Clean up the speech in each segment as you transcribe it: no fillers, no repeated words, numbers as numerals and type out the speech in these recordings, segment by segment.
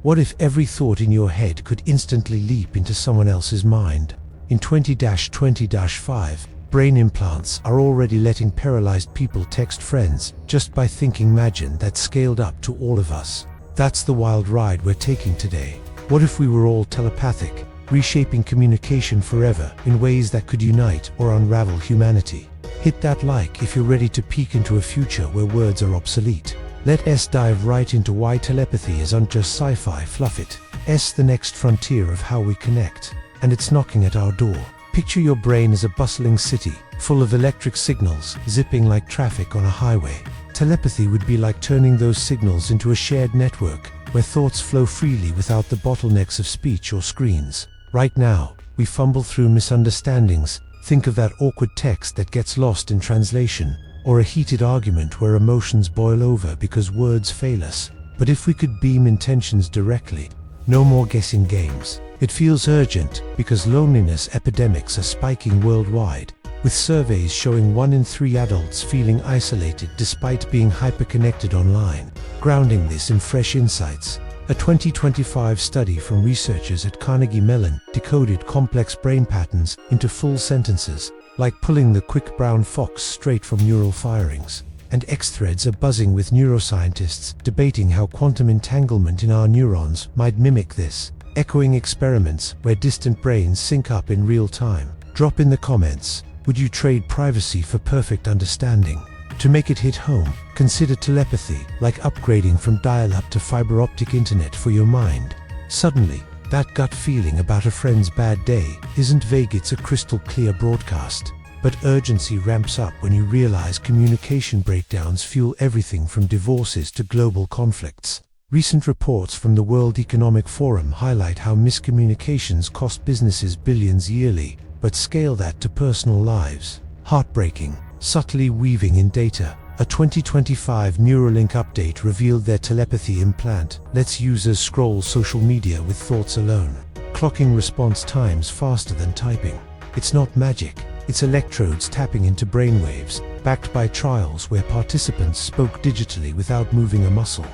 What if every thought in your head could instantly leap into someone else's mind? In 20-20-5, brain implants are already letting paralyzed people text friends just by thinking. Imagine that scaled up to all of us. That's the wild ride we're taking today. What if we were all telepathic, reshaping communication forever in ways that could unite or unravel humanity? Hit that like if you're ready to peek into a future where words are obsolete. Let's dive right into why telepathy isn't just sci-fi fluff. It's the next frontier of how we connect, and it's knocking at our door. Picture your brain as a bustling city, full of electric signals, zipping like traffic on a highway. Telepathy would be like turning those signals into a shared network, where thoughts flow freely without the bottlenecks of speech or screens. Right now, we fumble through misunderstandings. Think of that awkward text that gets lost in translation, or a heated argument where emotions boil over because words fail us. But if we could beam intentions directly, no more guessing games. It feels urgent because loneliness epidemics are spiking worldwide, with surveys showing 1 in 3 adults feeling isolated despite being hyperconnected online. Grounding this in fresh insights, a 2025 study from researchers at Carnegie Mellon decoded complex brain patterns into full sentences, like pulling the quick brown fox straight from neural firings. And X-threads are buzzing with neuroscientists debating how quantum entanglement in our neurons might mimic this, echoing experiments where distant brains sync up in real time. Drop in the comments, would you trade privacy for perfect understanding? To make it hit home, consider telepathy like upgrading from dial-up to fiber optic internet for your mind. Suddenly, that gut feeling about a friend's bad day isn't vague, it's a crystal clear broadcast. But urgency ramps up when you realize communication breakdowns fuel everything from divorces to global conflicts. Recent reports from the World Economic Forum highlight how miscommunications cost businesses billions yearly, but scale that to personal lives. Heartbreaking, subtly weaving in data. A 2025 Neuralink update revealed their telepathy implant lets users scroll social media with thoughts alone, clocking response times faster than typing. It's not magic, it's electrodes tapping into brainwaves, backed by trials where participants spoke digitally without moving a muscle.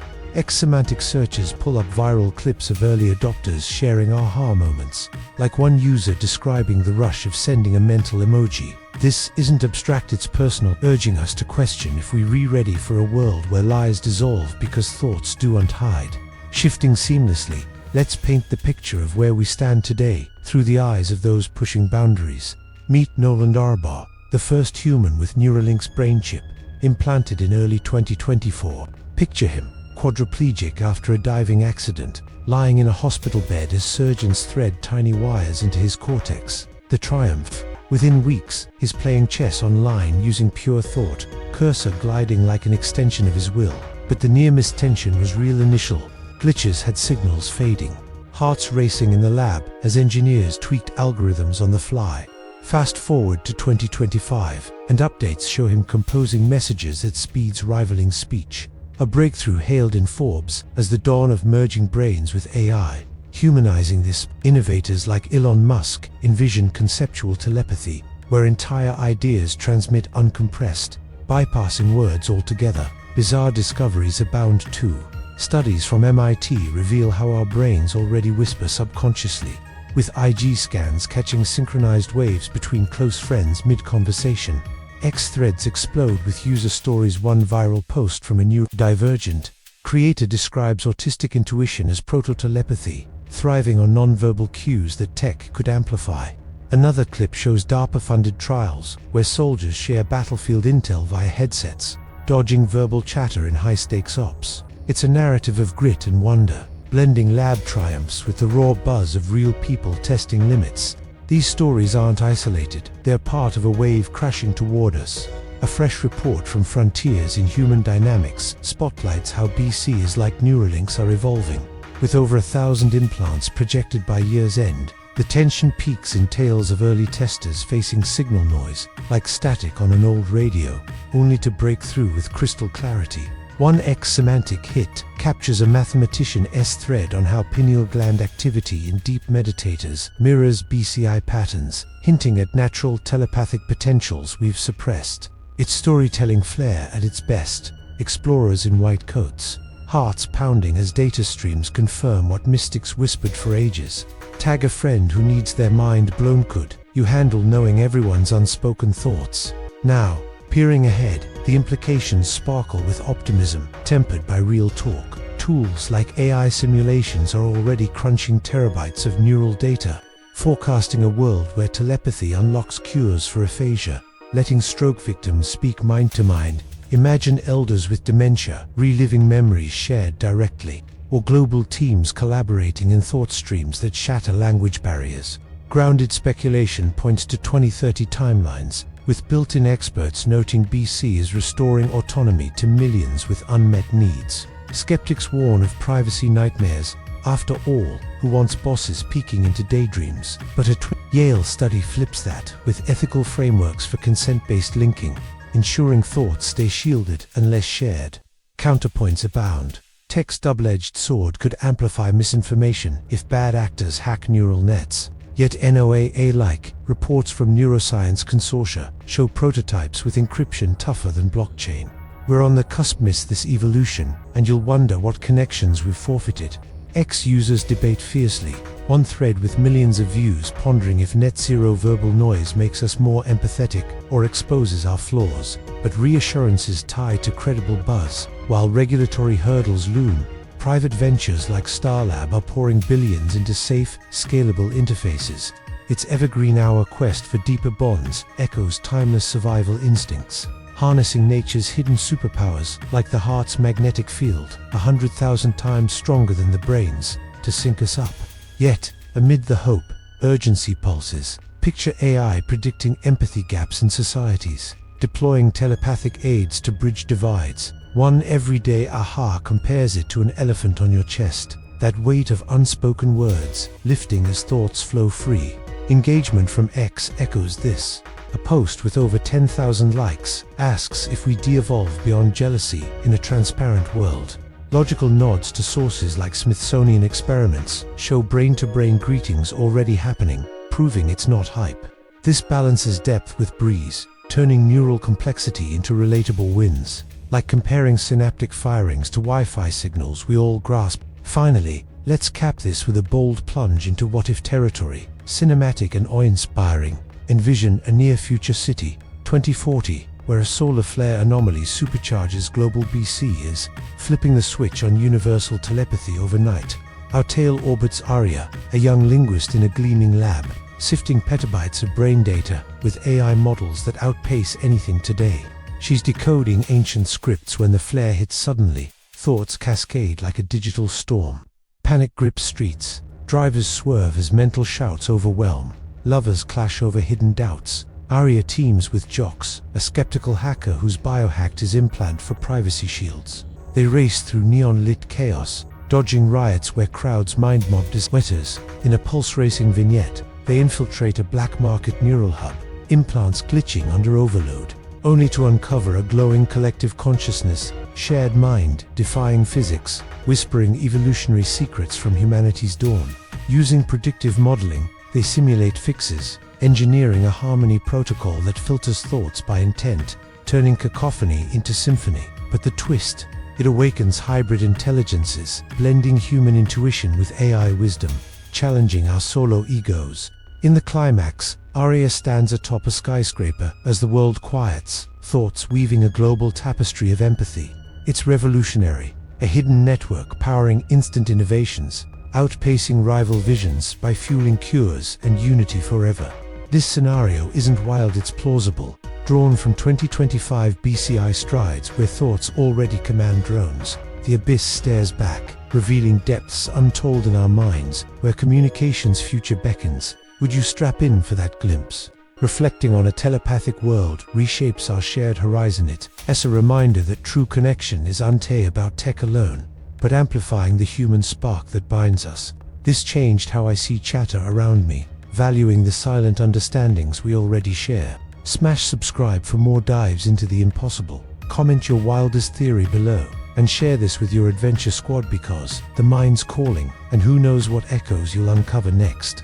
Semantic searches pull up viral clips of early adopters sharing aha moments, like one user describing the rush of sending a mental emoji. This isn't abstract, it's personal, urging us to question if we're ready for a world where lies dissolve because thoughts don't hide. Shifting seamlessly, let's paint the picture of where we stand today through the eyes of those pushing boundaries. Meet Nolan Darbar, the first human with Neuralink's brain chip, implanted in early 2024. Picture him, quadriplegic after a diving accident, lying in a hospital bed as surgeons thread tiny wires into his cortex. The triumph. Within weeks, he's playing chess online using pure thought, cursor gliding like an extension of his will. But the near-miss tension was real. Initial glitches had signals fading, hearts racing in the lab as engineers tweaked algorithms on the fly. Fast forward to 2025, and updates show him composing messages at speeds rivaling speech. A breakthrough hailed in Forbes as the dawn of merging brains with AI. Humanizing this, innovators like Elon Musk envision conceptual telepathy, where entire ideas transmit uncompressed, bypassing words altogether. Bizarre discoveries abound too. Studies from MIT reveal how our brains already whisper subconsciously, with IG scans catching synchronized waves between close friends mid-conversation. X-threads explode with user stories. One viral post from a new Divergent creator describes autistic intuition as proto-telepathy, thriving on non-verbal cues that tech could amplify. Another clip shows DARPA-funded trials where soldiers share battlefield intel via headsets, dodging verbal chatter in high-stakes ops. It's a narrative of grit and wonder, blending lab triumphs with the raw buzz of real people testing limits. These stories aren't isolated, they're part of a wave crashing toward us. A fresh report from Frontiers in Human Dynamics spotlights how BCs like Neuralinks are evolving. With over 1,000 implants projected by year's end, the tension peaks in tales of early testers facing signal noise, like static on an old radio, only to break through with crystal clarity. One X-semantic hit captures a mathematician's thread on how pineal gland activity in deep meditators mirrors BCI patterns, hinting at natural telepathic potentials we've suppressed. It's storytelling flair at its best, explorers in white coats, hearts pounding as data streams confirm what mystics whispered for ages. Tag a friend who needs their mind blown. Could you handle knowing everyone's unspoken thoughts? Now, peering ahead, the implications sparkle with optimism, tempered by real talk. Tools like AI simulations are already crunching terabytes of neural data, forecasting a world where telepathy unlocks cures for aphasia, letting stroke victims speak mind to mind. Imagine elders with dementia reliving memories shared directly, or global teams collaborating in thought streams that shatter language barriers. Grounded speculation points to 2030 timelines, with built-in experts noting BC is restoring autonomy to millions with unmet needs. Skeptics warn of privacy nightmares. After all, who wants bosses peeking into daydreams? But a Yale study flips that, with ethical frameworks for consent-based linking, ensuring thoughts stay shielded unless shared. Counterpoints abound. Tech's double-edged sword could amplify misinformation if bad actors hack neural nets. Yet NOAA-like reports from neuroscience consortia show prototypes with encryption tougher than blockchain. We're on the cusp. Miss this evolution, and you'll wonder what connections we've forfeited. X users debate fiercely, one thread with millions of views pondering if net zero verbal noise makes us more empathetic or exposes our flaws, but reassurances tied to credible buzz. While regulatory hurdles loom, private ventures like Starlab are pouring billions into safe, scalable interfaces. Its evergreen hour quest for deeper bonds echoes timeless survival instincts, harnessing nature's hidden superpowers like the heart's magnetic field, 100,000 times stronger than the brain's, to sync us up. Yet, amid the hope, urgency pulses. Picture AI predicting empathy gaps in societies, deploying telepathic aids to bridge divides. One everyday aha compares it to an elephant on your chest, that weight of unspoken words lifting as thoughts flow free. Engagement from X echoes this. A post with over 10,000 likes asks if we de-evolve beyond jealousy in a transparent world. Logical nods to sources like Smithsonian experiments show brain-to-brain greetings already happening, proving it's not hype. This balances depth with breeze, turning neural complexity into relatable wins, like comparing synaptic firings to Wi-Fi signals we all grasp. Finally, let's cap this with a bold plunge into what-if territory, cinematic and awe-inspiring. Envision a near-future city, 2040, where a solar flare anomaly supercharges global BC, flipping the switch on universal telepathy overnight. Our tale orbits Arya, a young linguist in a gleaming lab, sifting petabytes of brain data with AI models that outpace anything today. She's decoding ancient scripts when the flare hits suddenly. Thoughts cascade like a digital storm. Panic grips streets. Drivers swerve as mental shouts overwhelm. Lovers clash over hidden doubts. Arya teams with Jox, a skeptical hacker who's biohacked his implant for privacy shields. They race through neon-lit chaos, dodging riots where crowds mind-mobbed as wetters. In a pulse-racing vignette, they infiltrate a black market neural hub, implants glitching under overload, only to uncover a glowing collective consciousness, shared mind, defying physics, whispering evolutionary secrets from humanity's dawn. Using predictive modeling, they simulate fixes, engineering a harmony protocol that filters thoughts by intent, turning cacophony into symphony. But the twist, it awakens hybrid intelligences, blending human intuition with AI wisdom, challenging our solo egos. In the climax, Arya stands atop a skyscraper as the world quiets, thoughts weaving a global tapestry of empathy. It's revolutionary, a hidden network powering instant innovations, outpacing rival visions by fueling cures and unity forever. This scenario isn't wild, it's plausible, drawn from 2025 BCI strides where thoughts already command drones. The abyss stares back, revealing depths untold in our minds, where communication's future beckons. Would you strap in for that glimpse? Reflecting on a telepathic world reshapes our shared horizon. It's a reminder that true connection is about tech alone, but amplifying the human spark that binds us. This changed how I see chatter around me, valuing the silent understandings we already share. Smash subscribe for more dives into the impossible. Comment your wildest theory below, and share this with your adventure squad because the mind's calling, and who knows what echoes you'll uncover next.